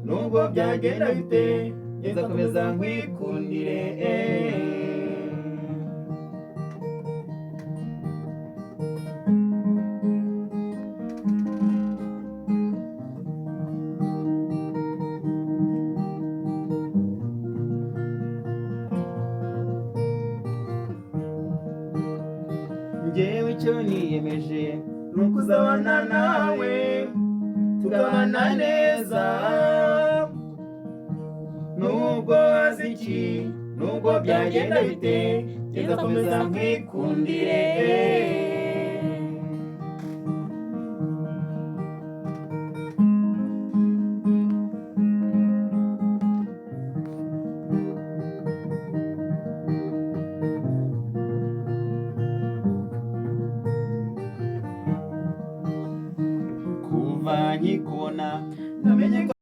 nubwo byagenda bite nzakomeza nkwikundire njyewe icyo niyemeje ni ukuzabana nawe tukabana neza nubwo hazi iki nubwo byagenda bite nzakomeza nkwikundire